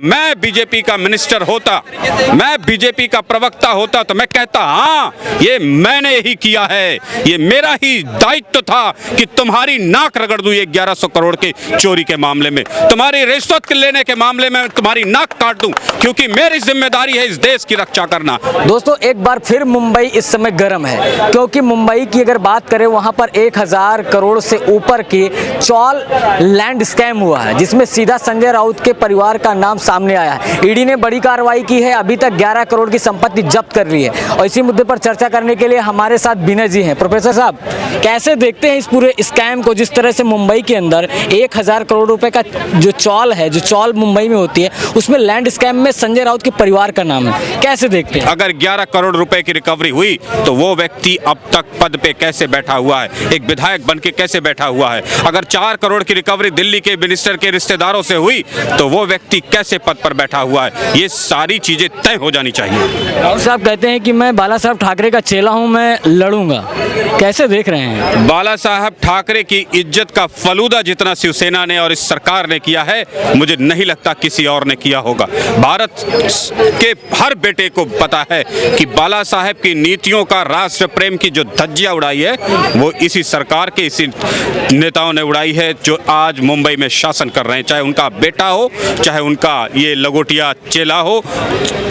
मैं बीजेपी का मिनिस्टर होता, मैं बीजेपी का प्रवक्ता होता तो मैं कहता हाँ ये मैंने ही किया है, ये मेरा ही दायित्व था कि तुम्हारी नाक रगड़ दूं ये 1100 करोड़ के चोरी के मामले में, तुम्हारी रिश्वत लेने के मामले में तुम्हारी नाक काट दूं, क्योंकि मेरी जिम्मेदारी है इस देश की रक्षा करना। दोस्तों एक बार फिर मुंबई इस समय गर्म है, क्योंकि मुंबई की अगर बात करें वहां पर 1000 करोड़ से ऊपर की चौल लैंड स्कैम हुआ है, जिसमें सीधा संजय राउत के परिवार का नाम सामने आया है। ईडी ने बड़ी कार्रवाई की है, अभी तक 11 करोड़ की संपत्ति जब्त कर ली है। और इसी मुद्दे पर चर्चा करने के लिए हमारे साथ विनय जी हैं। प्रोफेसर साहब, कैसे देखते हैं इस पूरे स्कैम को, जिस तरह से मुंबई के अंदर 1000 करोड़ रुपए का जो चौल है, जो चौल मुंबई में होती है, उसमें लैंड स्कैम में संजय राउत के परिवार का नाम है, कैसे देखते हैं? अगर 11 करोड़ रुपए की रिकवरी हुई तो वो व्यक्ति अब तक पद पे कैसे बैठा हुआ है, एक विधायक बन के कैसे बैठा हुआ है? अगर 4 करोड़ की रिकवरी दिल्ली के मिनिस्टर के रिश्तेदारों से हुई तो वो व्यक्ति कैसे पद पर बैठा हुआ है? ये सारी चीजें तय हो जानी चाहिए। राउत साहब कहते हैं कि मैं बाला साहब ठाकरे का चेला हूं, मैं लड़ूंगा, कैसे देख रहे हैं? बाला साहब ठाकरे की इज्जत का फलूदा जितना शिवसेना ने और इस सरकार ने किया है, मुझे नहीं लगता किसी और ने किया होगा। भारत के हर बेटे को पता है कि बाला साहब की नीतियों का, राष्ट्र प्रेम की जो धज्जियां उड़ाई है वो इसी सरकार के, इसी नेताओं ने उड़ाई है जो आज मुंबई में शासन कर रहे हैं, चाहे उनका बेटा हो, चाहे उनका ये लंगोटिया चेला हो,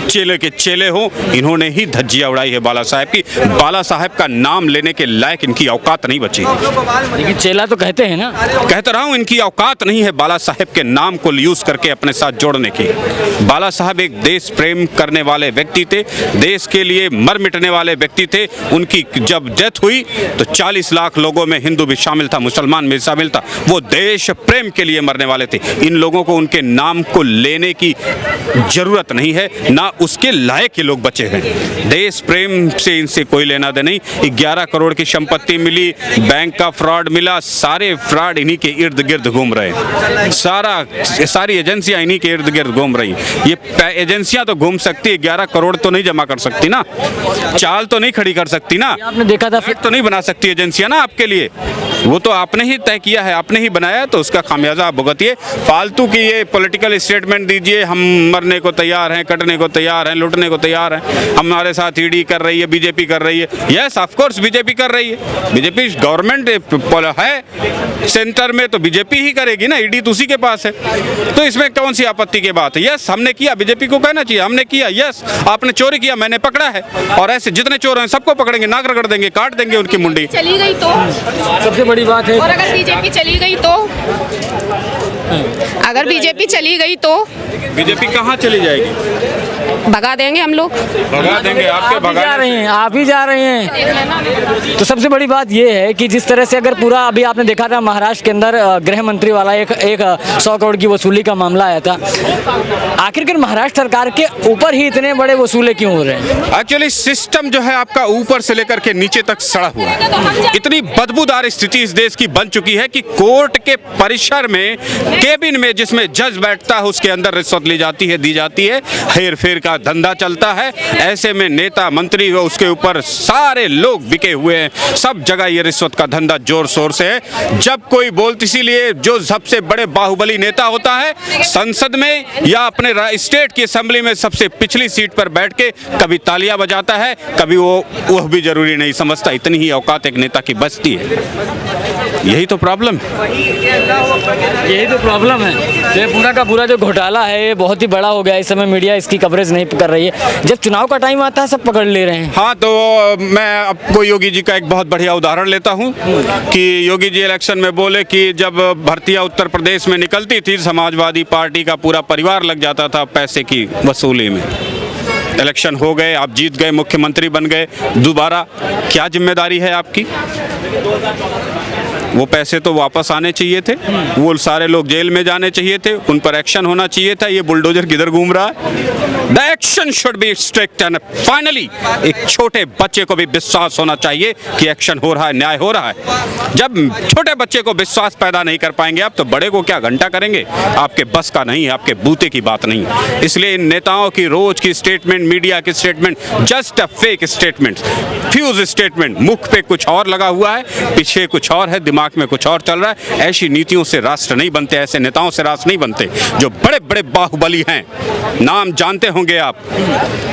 चेले के चेले हो, इन्होंने ही धज्जियां उड़ाई है बाला साहब की। बाला साहब का नाम लेने के लायक इनकी औकात नहीं बची। लेकिन चेला तो कहते हैं ना। कहता रहा हूं, इनकी औकात नहीं है बाला साहब के नाम को यूज करके अपने साथ जोड़ने की। बाला साहब एक देश प्रेम करने वाले व्यक्ति थे, देश के लिए मर मिटने वाले व्यक्ति थे। उनकी जब डेथ हुई तो 40 लाख लोगों में हिंदू भी शामिल था, मुसलमान भी शामिल था, वो देश प्रेम के लिए मरने वाले थे। इन लोगों को उनके नाम को लेने की जरूरत नहीं है, ना उसके लायक ये लोग बचे हैं। देश प्रेम से इनसे कोई लेना दे नहीं। 11 करोड़ की संपत्ति मिली, बैंक का फ्रॉड मिला, सारे फ्रॉड इन्हीं के इर्द गिर्द घूम रहे हैं, सारी एजेंसियां इन्हीं के इर्द गिर्द घूम रही हैं। ये एजेंसियां तो घूम सकती है, 11 करोड़ तो नहीं जमा कर सकती ना, चाल तो नहीं खड़ी कर सकती ना, आपने देखा था, फिर तो नहीं बना सकती एजेंसियां ना आपके लिए। वो तो आपने ही तय किया है, आपने ही बनाया, तो उसका खामियाजा आप भुगतिए। फालतू की ये पॉलिटिकल स्टेटमेंट दीजिए, हम मरने को तैयार हैं, कटने को तैयार हैं, लूटने को तैयार हैं, हमारे साथ ईडी कर रही है, बीजेपी कर रही है। यस ऑफ कोर्स बीजेपी कर रही है, बीजेपी गवर्नमेंट है सेंटर में, तो बीजेपी ही करेगी ना, ईडी तो उसी के पास है, तो इसमें कौन सी आपत्ति की बात है? यस हमने किया, बीजेपी को कहना चाहिए हमने किया। यस आपने चोरी किया, मैंने पकड़ा है, और ऐसे जितने चोर हैं सबको पकड़ेंगे, नाक रगड़ देंगे, काट देंगे उनकी मुंडी। चली गई तो सबसे बड़ी बात है, और अगर बीजेपी चली गई तो, अगर बीजेपी चली गई तो बीजेपी कहाँ चली जाएगी? भगा देंगे हम लोग, भगा देंगे, आपके भगा जा रहे हैं, आप ही जा रहे हैं। तो सबसे बड़ी बात यह है कि जिस तरह से अगर पूरा, अभी आपने देखा था महाराष्ट्र के अंदर गृह मंत्री वाला एक 100 करोड़ की वसूली का मामला आया था, आखिरकार महाराष्ट्र सरकार के ऊपर ही इतने बड़े वसूले क्यों हो रहे हैं? एक्चुअली सिस्टम जो है आपका ऊपर से लेकर के नीचे तक सड़ा हुआ है। इतनी बदबूदार स्थिति इस देश की बन चुकी है कि कोर्ट के परिसर में, केबिन में जिसमें जज बैठता है, उसके अंदर रिश्वत ली जाती है, दी जाती है, हेर फेर का धंधा चलता है। ऐसे में नेता मंत्री व उसके ऊपर सारे लोग बिके हुए हैं, सब जगह ये रिश्वत का धंधा जोर शोर से है। जब कोई बोलते, इसीलिए जो सबसे बड़े बाहुबली नेता होता है, संसद में या अपने स्टेट की असेंबली में सबसे पिछली सीट पर बैठ के कभी तालियां बजाता है, कभी वो भी जरूरी नहीं समझता। इतनी ही औकात एक नेता की बचती है। यही तो प्रॉब्लम है, यही तो प्रॉब्लम है। ये पूरा का पूरा जो घोटाला है ये बहुत ही बड़ा हो गया, इस समय मीडिया इसकी कवरेज नहीं कर रही है। जब चुनाव का टाइम आता है सब पकड़ ले रहे हैं। हाँ, तो मैं आपको योगी जी का एक बहुत बढ़िया उदाहरण लेता हूँ कि योगी जी इलेक्शन में बोले कि जब भर्तियां उत्तर प्रदेश में निकलती थी, समाजवादी पार्टी का पूरा परिवार लग जाता था पैसे की वसूली में। इलेक्शन हो गए, आप जीत गए, मुख्यमंत्री बन गए दोबारा, क्या जिम्मेदारी है आपकी? वो पैसे तो वापस आने चाहिए थे, वो सारे लोग जेल में जाने चाहिए थे, उन पर एक्शन होना चाहिए था। ये बुलडोजर किधर घूम रहा है? The action should be strict and finally एक छोटे बच्चे को भी विश्वास होना चाहिए कि एक्शन हो रहा है, न्याय हो रहा है। जब छोटे बच्चे को विश्वास पैदा नहीं कर पाएंगे आप, तो बड़े को क्या घंटा करेंगे? आपके बस का नहीं है, आपके बूते की बात नहीं। इसलिए इन नेताओं की रोज की स्टेटमेंट, मीडिया की statement, just a fake statement, fuse statement, मुख पे कुछ और लगा हुआ है, पीछे कुछ और है, दिमाग में कुछ और चल रहा है। ऐसी नीतियों से राष्ट्र नहीं बनते, ऐसे नेताओं से राष्ट्र नहीं बनते जो बड़े बड़े बाहुबली हैं। नाम जानते होंगे आप,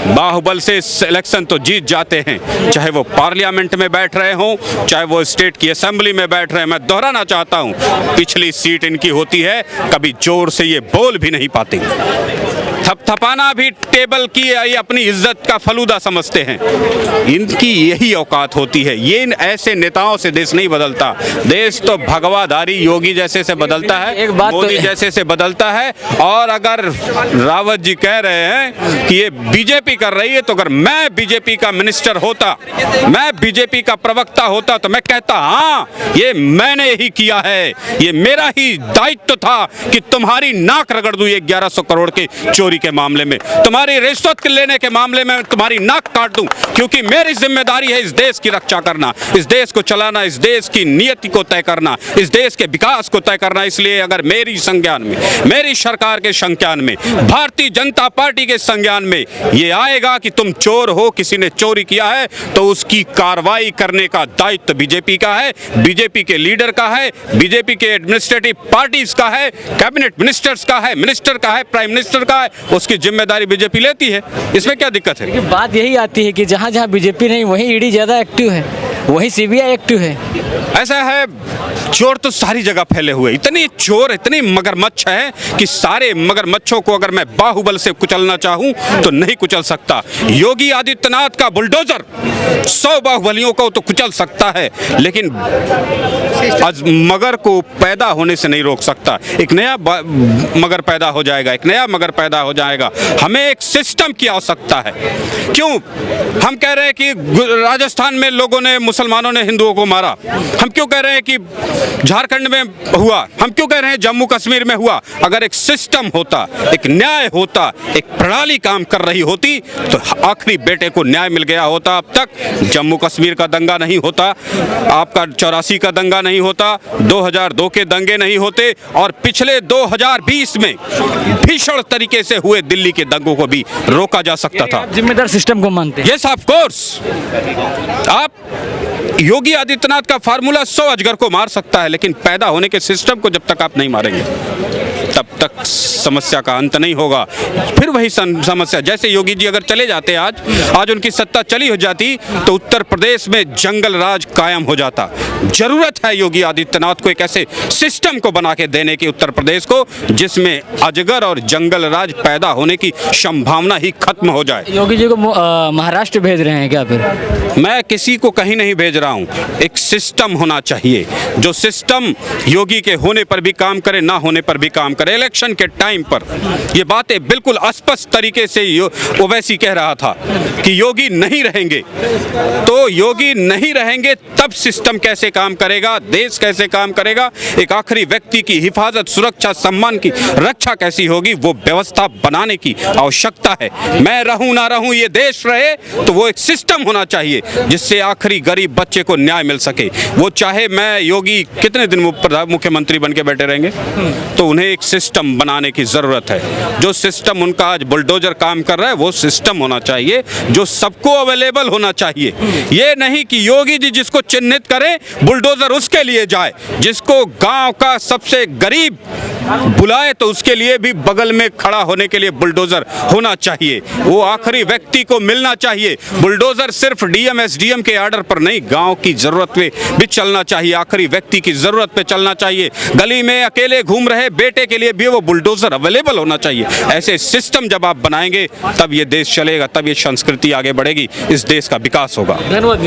बाहुबल से इलेक्शन तो जीत जाते हैं, चाहे वो पार्लियामेंट में बैठ रहे हों, चाहे वो स्टेट की असेंबली में बैठ रहे हैं। मैं दोहराना चाहता हूं, पिछली सीट इनकी होती है, कभी जोर से ये बोल भी नहीं पाते। थपथपाना भी टेबल की अपनी इज्जत का फलूदा समझते हैं। इनकी यही औकात होती है। ये ऐसे नेताओं से देश नहीं बदलता। देश तो भगवाधारी योगी जैसे से बदलता है, एक बात मोदी तो जैसे से बदलता है। और अगर रावत जी कह रहे हैं कि ये बीजेपी कर रही है, तो अगर मैं बीजेपी का मिनिस्टर होता, मैं बीजेपी का प्रवक्ता होता, तो मैं कहता हाँ, ये मैंने ही किया है, ये मेरा ही दायित्व था कि तुम्हारी नाक रगड़ दूं 1100 करोड़ के चोरी के मामले में, तुम्हारी रिश्वत लेने के मामले में तुम्हारी नाक काट दूं, क्योंकि मेरी जिम्मेदारी है इस देश की रक्षा करना, इस देश को चलाना, इस देश की नीति को तय करना, इस देश के विकास को तय करना। इसलिए अगर मेरी संज्ञान में, मेरी सरकार के संज्ञान में, भारतीय जनता पार्टी के संज्ञान में ये आएगा कि तुम चोर हो, किसी ने चोरी किया है, तो उसकी कार्रवाई करने का दायित्व बीजेपी का है, बीजेपी के लीडर का है, बीजेपी के एडमिनिस्ट्रेटिव पार्टीज का है, कैबिनेट मिनिस्टर्स का है, मिनिस्टर का है, प्राइम मिनिस्टर का है। उसकी जिम्मेदारी बीजेपी लेती है। इसमें क्या दिक्कत है? लेकिन बात यही आती है कि जहाँ जहाँ बीजेपी नहीं, वहीं ईडी ज़्यादा एक्टिव है, वहीं सीबीआई एक्टिव है। ऐसा है, चोर तो सारी जगह फैले हुए, इतनी चोर, इतनी मगरमच्छ है कि सारे मगरमच्छों को अगर मैं बाहुबल से कुचलना चाहूं तो नहीं कुचल सकता। योगी आदित्यनाथ का बुलडोजर 100 बाहुबलियों को तो कुचल सकता है, लेकिन मगर को पैदा होने से नहीं रोक सकता। एक नया मगर पैदा हो जाएगा, एक नया मगर पैदा हो जाएगा। हमें एक सिस्टम की आवश्यकता है। क्यों हम कह रहे हैं कि राजस्थान में लोगों ने, मुसलमानों ने हिंदुओं को मारा? हम क्यों कह रहे हैं कि झारखंड में हुआ? हम क्यों कह रहे हैं जम्मू कश्मीर में हुआ? अगर एक सिस्टम होता, एक न्याय होता, एक प्रणाली काम कर रही होती, तो आखिरी बेटे को न्याय मिल गया होता। अब तक जम्मू कश्मीर का दंगा नहीं होता, आपका 84 का दंगा नहीं होता, 2002 के दंगे नहीं होते, और पिछले 2020 में भीषण तरीके से हुए दिल्ली के दंगों को भी रोका जा सकता था। जिम्मेदार सिस्टम को मानते हैं? Yes of course. आप योगी आदित्यनाथ का फार्मूला 100 अजगर को मार सकता है, लेकिन पैदा होने के सिस्टम को जब तक आप नहीं मारेंगे, तब तक समस्या का अंत नहीं होगा। फिर वही समस्या, जैसे योगी जी अगर चले जाते, आज उनकी सत्ता चली हो जाती, तो उत्तर प्रदेश में जंगल राज कायम हो जाता। जरूरत है योगी आदित्यनाथ को एक ऐसे सिस्टम को बना के देने की उत्तर प्रदेश को, जिसमें अजगर और जंगल राज पैदा होने की संभावना ही खत्म हो जाए। योगी जी को महाराष्ट्र भेज रहे हैं क्या फिर? मैं किसी को कहीं नहीं भेज रहा हूं। एक सिस्टम होना चाहिए, जो सिस्टम योगी के होने पर भी काम करे, ना होने पर भी काम करे। इलेक्शन के टाइम पर ये बातें बिल्कुल स्पष्ट तरीके से ओवैसी कह रहा था कि योगी नहीं रहेंगे, तो योगी नहीं रहेंगे तब सिस्टम कैसे काम करेगा, देश कैसे काम करेगा, एक आखिरी व्यक्ति की हिफाजत, सुरक्षा, सम्मान की रक्षा कैसी होगी, वो व्यवस्था बनाने की आवश्यकता है। मैं रहूं ना रहूं, ये देश रहे, तो वो एक सिस्टम होना चाहिए जिससे आखिरी गरीब बच्चे को न्याय मिल सके। वो चाहे मैं योगी कितने दिन मुख्यमंत्री बन के बैठे रहेंगे, तो उन्हें एक सिस्टम बनाने की जरूरत है। जो सिस्टम उनका आज बुलडोजर काम कर रहा है, वो सिस्टम होना चाहिए जो सबको अवेलेबल होना चाहिए। ये नहीं कि योगी जी जिसको चिन्हित करें, बुलडोजर उसके लिए जाए, जिसको गांव का सबसे गरीब बुलाए तो उसके लिए भी बगल में खड़ा होने के लिए बुलडोजर होना चाहिए। वो आखिरी व्यक्ति को मिलना चाहिए। बुलडोजर सिर्फ डीएम एसडीएम के आर्डर पर नहीं, गांव की जरूरत पे भी चलना चाहिए, आखिरी व्यक्ति की जरूरत पे चलना चाहिए। गली में अकेले घूम रहे बेटे के लिए भी वो बुलडोजर अवेलेबल होना चाहिए। ऐसे सिस्टम जब आप बनाएंगे, तब ये देश चलेगा, तब ये संस्कृति आगे बढ़ेगी, इस देश का विकास होगा। धन्यवाद।